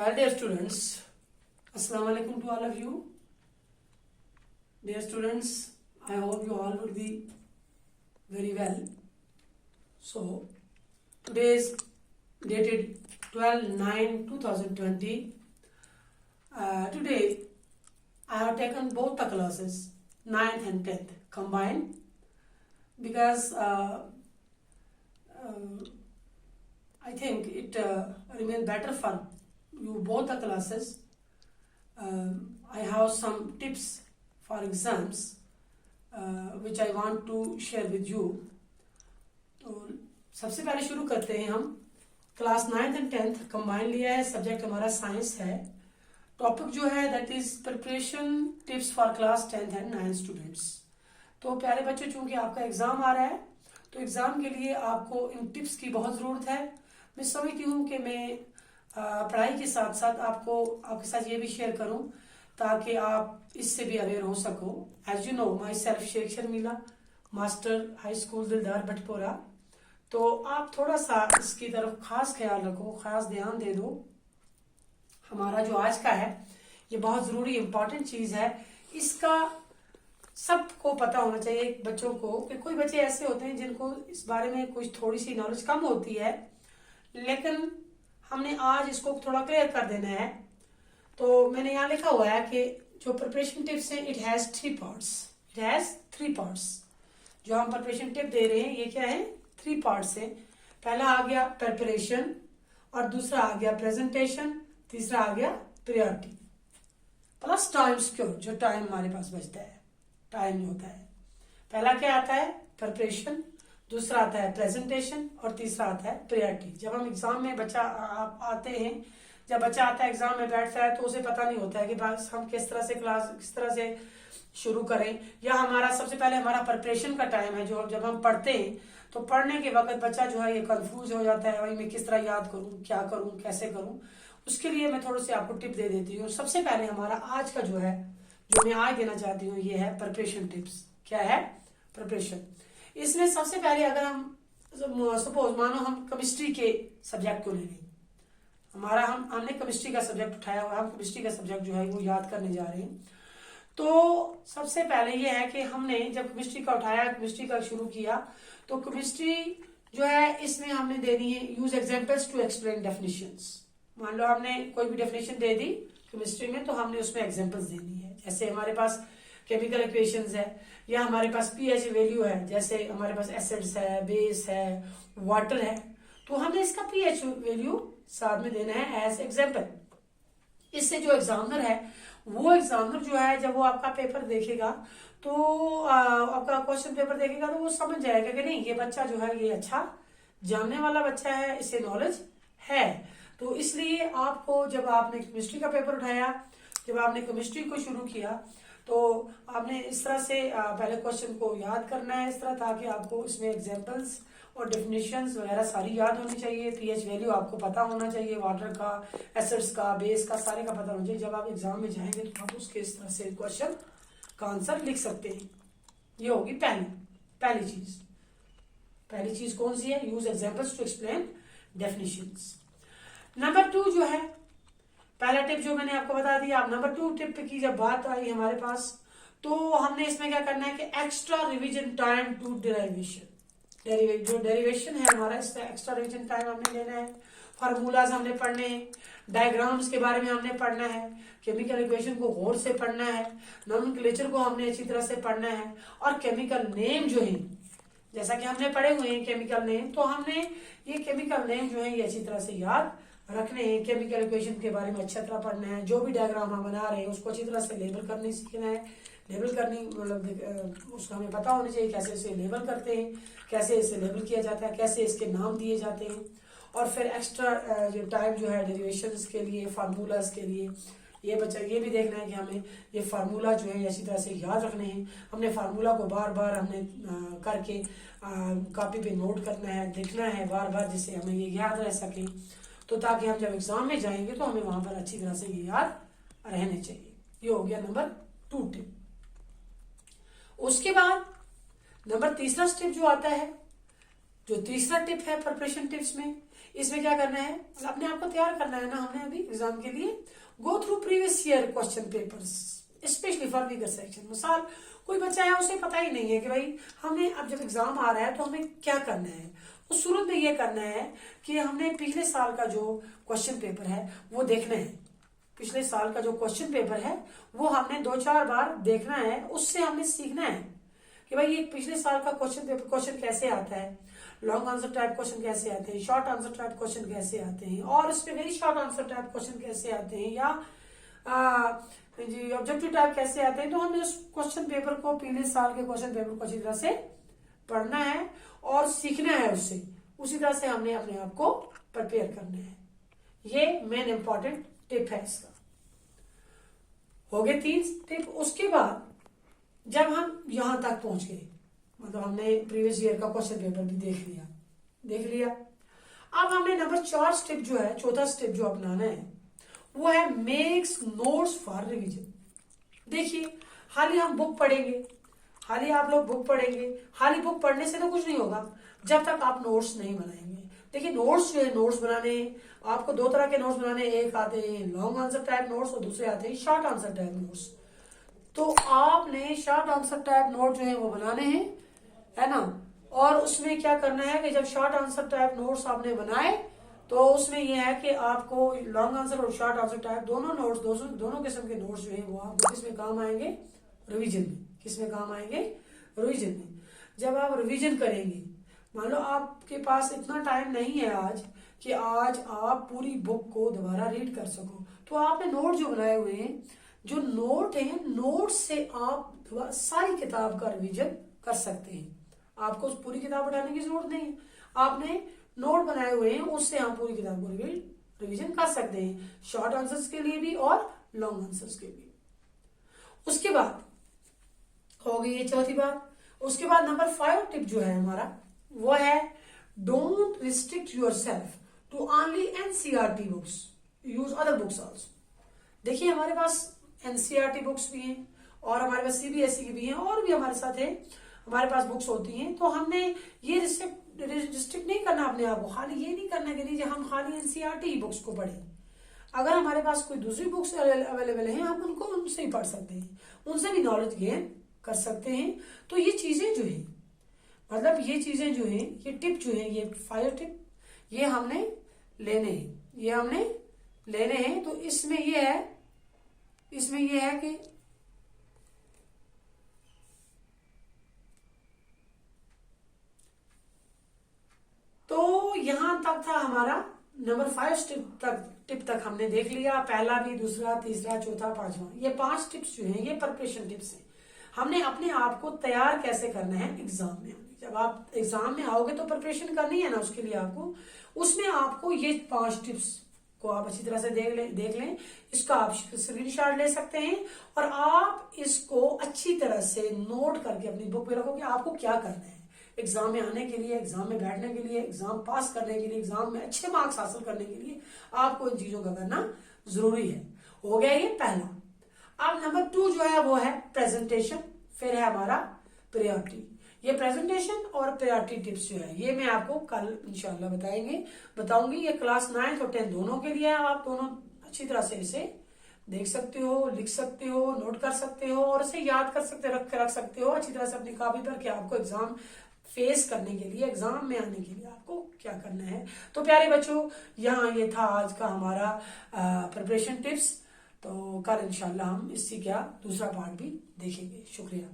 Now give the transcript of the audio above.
Well, dear students, Assalamu alaikum to all of you. Dear students, I hope you all would be very well. So, today is dated 12/9/2020. Today, I have taken both the classes, 9th and 10th, combined, because I think it remains better for you both the classes. I have some tips for exams which I want to share with you. तो सबसे पहले शुरू करते हैं हम. Class 9th and 10th combine लिया है. Subject हमारा साइंस है. टॉपिक जो है that is preparation tips for class 10th and 9th students. तो प्यारे बच्चों, चूंकि आपका एग्जाम आ रहा है तो एग्जाम के लिए आपको इन टिप्स की बहुत जरूरत है. मैं समझती हूँ कि मैं पढ़ाई के साथ साथ आपके साथ ये भी शेयर करूं ताकि आप इससे भी अवेयर हो सको. As you know, myself Sheikh Sharmila, master high school Dildar Bhatpora. तो आप थोड़ा सा इसकी तरफ खास ख्याल रखो, खास ध्यान दे दो. हमारा जो आज का है ये बहुत जरूरी इंपॉर्टेंट चीज है. इसका सबको पता होना चाहिए बच्चों को, कि कोई बच्चे ऐसे होते हैं जिनको इस बारे में कुछ थोड़ी सी नॉलेज कम होती है, लेकिन हमने आज इसको थोड़ा क्लियर कर देना है. तो मैंने यहाँ लिखा हुआ है कि जो प्रिपरेशन टिप्स है it has 3 parts. It has 3 parts. जो हम प्रिपरेशन टिप दे रहे हैं ये क्या है? 3 पार्ट्स है. पहला आ गया प्रिपरेशन, और दूसरा आ गया प्रेजेंटेशन, तीसरा आ गया प्रायोरिटी, प्लस टाइम सिक्योर. जो टाइम हमारे पास बचता है, टाइम होता है. पहला क्या आता है? प्रिपरेशन, दूसरा आता है प्रेजेंटेशन, और तीसरा आता है प्रायोरिटी. जब हम एग्जाम में जब बच्चा आता है एग्जाम में बैठता है तो उसे पता नहीं होता है कि बस हम किस तरह से शुरू करें. या हमारा सबसे पहले हमारा प्रिपरेशन का टाइम है. जो जब हम पढ़ते हैं तो पढ़ने के वक्त बच्चा जो है ये कंफ्यूज हो जाता है, भाई मैं किस तरह याद करूं, क्या करूं, कैसे करूं. उसके लिए मैं थोड़ी सी आपको टिप दे देती हूँ. सबसे पहले हमारा आज का जो मैं आज देना चाहती हूँ ये है प्रिपरेशन टिप्स. क्या है? प्रिपरेशन. इसमें सबसे पहले अगर हम सपोज मानो हम केमिस्ट्री के सब्जेक्ट को ले लें. हमने केमिस्ट्री का सब्जेक्ट उठाया हुआ, हम केमिस्ट्री का सब्जेक्ट जो है वो याद करने जा रहे हैं. तो सबसे पहले ये है कि हमने जब केमिस्ट्री का उठाया, केमिस्ट्री का शुरू किया, तो केमिस्ट्री जो है इसमें हमने देनी है use examples to explain definitions. मान लो हमने कोई भी डेफिनेशन दे दी केमिस्ट्री में, तो हमने उसमें एग्जाम्पल्स देनी है. जैसे हमारे पास केमिकल इक्वेशंस है, या हमारे पास पीएच वैल्यू है, जैसे हमारे पास एसिड्स है, बेस है, वाटर है, तो हमने इसका पीएच वैल्यू साथ में देना है एज एग्जाम्पल. इससे जो एग्जामिनर है वो एग्जामिनर जो है जब वो आपका पेपर देखेगा तो आपका क्वेश्चन पेपर देखेगा तो वो समझ जाएगा कि नहीं, ये बच्चा जो है ये अच्छा जानने वाला बच्चा है, इसे नॉलेज है. तो इसलिए आपको जब आपने केमिस्ट्री का पेपर उठाया, जब आपने केमिस्ट्री को शुरू किया, तो आपने इस तरह से पहले क्वेश्चन को याद करना है इस तरह, ताकि आपको इसमें एग्जांपल्स और डेफिनेशंस वगैरह सारी याद होनी चाहिए. पीएच वैल्यू आपको पता होना चाहिए, वाटर का, एसिड्स का, बेस का, सारे का पता होना चाहिए. जब आप एग्जाम में जाएंगे तो आप उसके इस तरह से क्वेश्चन का आंसर लिख सकते हैं. ये होगी पहली चीज. पहली चीज कौन सी है? Use examples to explain definitions. Number 2 जो है, पहला टिप जो मैंने आपको बता दिया. अब नंबर 2 टिप की जब बात आई हमारे पास, तो हमने इसमें क्या करना है कि extra revision time to derivation. जो डेरिवेशन है हमारा, इसका एक्स्ट्रा रिवीजन टाइम हमने लेना है. फार्मूलाज हमने पढ़ने हैं, डायग्राम्स के बारे में हमने पढ़ना है, केमिकल इक्वेशन को गौर से पढ़ना है, नोमेनक्लेचर को हमने अच्छी तरह से पढ़ना है, और केमिकल नेम जो है जैसा कि हमने पढ़े हुए हैं केमिकल नेम, तो हमने ये केमिकल नेम जो है ये अच्छी तरह से याद रखने हैं. केमिकल इक्वेशन के बारे में अच्छी तरह पढ़ना है. जो भी डायग्राम हम बना रहे हैं उसको अच्छी तरह से लेबल करने सीखना है. लेबल करनी मतलब उसको हमें पता होना चाहिए कैसे इसे लेबल करते हैं, कैसे इसे लेबल किया जाता है, कैसे इसके नाम दिए जाते हैं. और फिर एक्स्ट्रा जो टाइम जो है डेरिवेशंस के लिए, फार्मूलाज के लिए, ये भी देखना है कि हमें ये फार्मूला जो है अच्छी तरह से याद रखने हैं. हमने फार्मूला को बार बार हमने करके कॉपी पे नोट करना है, लिखना है बार बार, जिससे हमें ये याद रह सके. तो ताकि हम जब एग्जाम में जाएंगे तो हमें वहां पर अच्छी तरह से ये याद रहने चाहिए. ये हो गया नंबर 2 टिप. उसके बाद नंबर 3 स्टेप जो आता है, जो तीसरा टिप है प्रिपरेशन टिप्स में, इसमें क्या करना है, अपने आप को तैयार करना है ना हमने अभी एग्जाम के लिए। Go through previous year question papers specially for weaker section. मिसाल कोई बच्चा है उसे पता ही नहीं है कि भाई हमने अब जब एग्जाम आ रहा है तो हमें क्या करना है, तो शुरू में ये करना है कि हमने पिछले साल का जो क्वेश्चन पेपर है वो देखना है। पिछले साल का जो क्वेश्चन पेपर है वो हमने 2-4 बार देखना है, उससे हमने सीखना है कि भाई ये पिछले साल का क्वेश्चन पेपर क्वेश्चन कैसे आता है, लॉन्ग आंसर टाइप क्वेश्चन कैसे आते हैं, शॉर्ट आंसर टाइप क्वेश्चन कैसे आते हैं, और इसमें very short answer type question कैसे आते हैं, या जी ऑब्जेक्टिव टाइप कैसे आते हैं। तो हमें उस क्वेश्चन पेपर को, पिछले साल के क्वेश्चन पेपर को अच्छी तरह से पढ़ना है और सीखना है उससे, उसी तरह से हमने अपने आप को प्रिपेयर करना है। ये मेन इंपॉर्टेंट टिप है इसका। हो गए 3 टिप। उसके बाद जब हम यहां तक पहुंच गए, मतलब हमने प्रीवियस ईयर का क्वेश्चन पेपर भी देख लिया, अब हमने नंबर 4 स्टेप जो है, चौथा स्टेप जो अपनाना है वो है मेक्स नोट्स फॉर रिवीजन। देखिए खाली हम बुक पढ़ेंगे, खाली आप लोग बुक पढ़ेंगे, खाली बुक पढ़ने से तो कुछ नहीं होगा जब तक आप नोट्स नहीं बनाएंगे। देखिए नोट्स जो है, नोट्स बनाने आपको 2 तरह के नोट्स बनाने, एक आते हैं लॉन्ग आंसर टाइप नोट्स और दूसरे आते हैं शॉर्ट आंसर टाइप नोट्स। तो आपने शॉर्ट आंसर टाइप नोट जो है वो बनाने हैं, है ना। और उसमें क्या करना है कि जब शॉर्ट आंसर टाइप नोट्स आपने बनाए तो उसमें यह है कि आपको लॉन्ग आंसर और शॉर्ट आंसर टाइप दोनों नोट्स, दोनों किस्म के नोट्स जो है वो आपको किसमें काम आएंगे, रिवीजन में। किसमें काम आएंगे, रिवीजन में। जब आप रिवीजन करेंगे, मान लो आपके पास इतना टाइम नहीं है आज कि आज आप पूरी बुक को दोबारा रीड कर सको, तो आपने नोट जो बनाए हुए हैं, जो नोट है, नोट से आप सारी किताब का रिवीजन कर सकते हैं। आपको पूरी किताब उठाने की जरूरत नहीं है, आपने नोट बनाए हुए हैं, उससे आप पूरी किताब को रिवीजन कर सकते हैं, शॉर्ट आंसर्स के लिए भी और लॉन्ग आंसर्स के लिए। उसके बाद हो गई ये चौथी बात। उसके बाद नंबर 5 टिप जो है हमारा वो है don't restrict yourself to only NCERT books, use other books also. देखिए हमारे पास एनसीईआरटी बुक्स भी हैं और हमारे पास सीबीएसई की भी हैं, और भी हमारे साथ है, हमारे पास बुक्स होती हैं। तो हमने ये रिस्ट्रिक्ट नहीं करना अपने आप को, खाली ये नहीं करना कि नहीं हम खाली एनसीईआरटी बुक्स को पढ़ें। अगर हमारे पास कोई दूसरी बुक्स अवेलेबल हैं, हम उनको उनसे ही पढ़ सकते हैं, उनसे भी नॉलेज गेन कर सकते हैं। तो ये चीजें जो है, मतलब ये चीजें जो है, ये टिप जो है, ये 5 टिप ये हमने लेने हैं, ये हमने लेने हैं। तो इसमें ये है कि तो यहां तक था हमारा नंबर 5 टिप तक हमने देख लिया। पहला भी, दूसरा, तीसरा, चौथा, 5वां, ये 5 टिप्स जो हैं ये प्रिपरेशन टिप्स हैं। हमने अपने आप को तैयार कैसे करना है एग्जाम में। जब आप एग्जाम में आओगे तो प्रिपरेशन करनी है ना, उसके लिए आपको, उसमें आपको ये 5 टिप्स को आप अच्छी तरह से देख लें। इसका आप स्क्रीनशॉट ले सकते हैं और आप इसको अच्छी तरह से नोट करके अपनी बुक में रखो कि आपको क्या करना है एग्जाम में आने के लिए, एग्जाम में बैठने के लिए, एग्जाम पास करने के लिए, एग्जाम में अच्छे मार्क्स हासिल करने के लिए आपको इन चीजों का करना जरूरी है। हो गया ये पहला। अब नंबर 2 जो है वो है प्रेजेंटेशन, फिर है हमारा प्रायोरिटी। ये प्रेजेंटेशन और प्रायोरिटी टिप्स जो है ये मैं आपको कल इंशाल्लाह बताऊंगी। ये क्लास 9 और 10 दोनों के लिए है। आप दोनों अच्छी तरह से इसे देख सकते हो, लिख सकते हो, नोट कर सकते हो और इसे याद कर सकते रख सकते हो अच्छी तरह से अपनी कॉपी पर कि आपको एग्जाम फेस करने के लिए, एग्जाम में आने के लिए आपको क्या करना है। तो प्यारे बच्चों, यहाँ ये था आज का हमारा प्रिपरेशन टिप्स। तो कल इंशाल्लाह हम इसी का दूसरा पार्ट भी देखेंगे। शुक्रिया।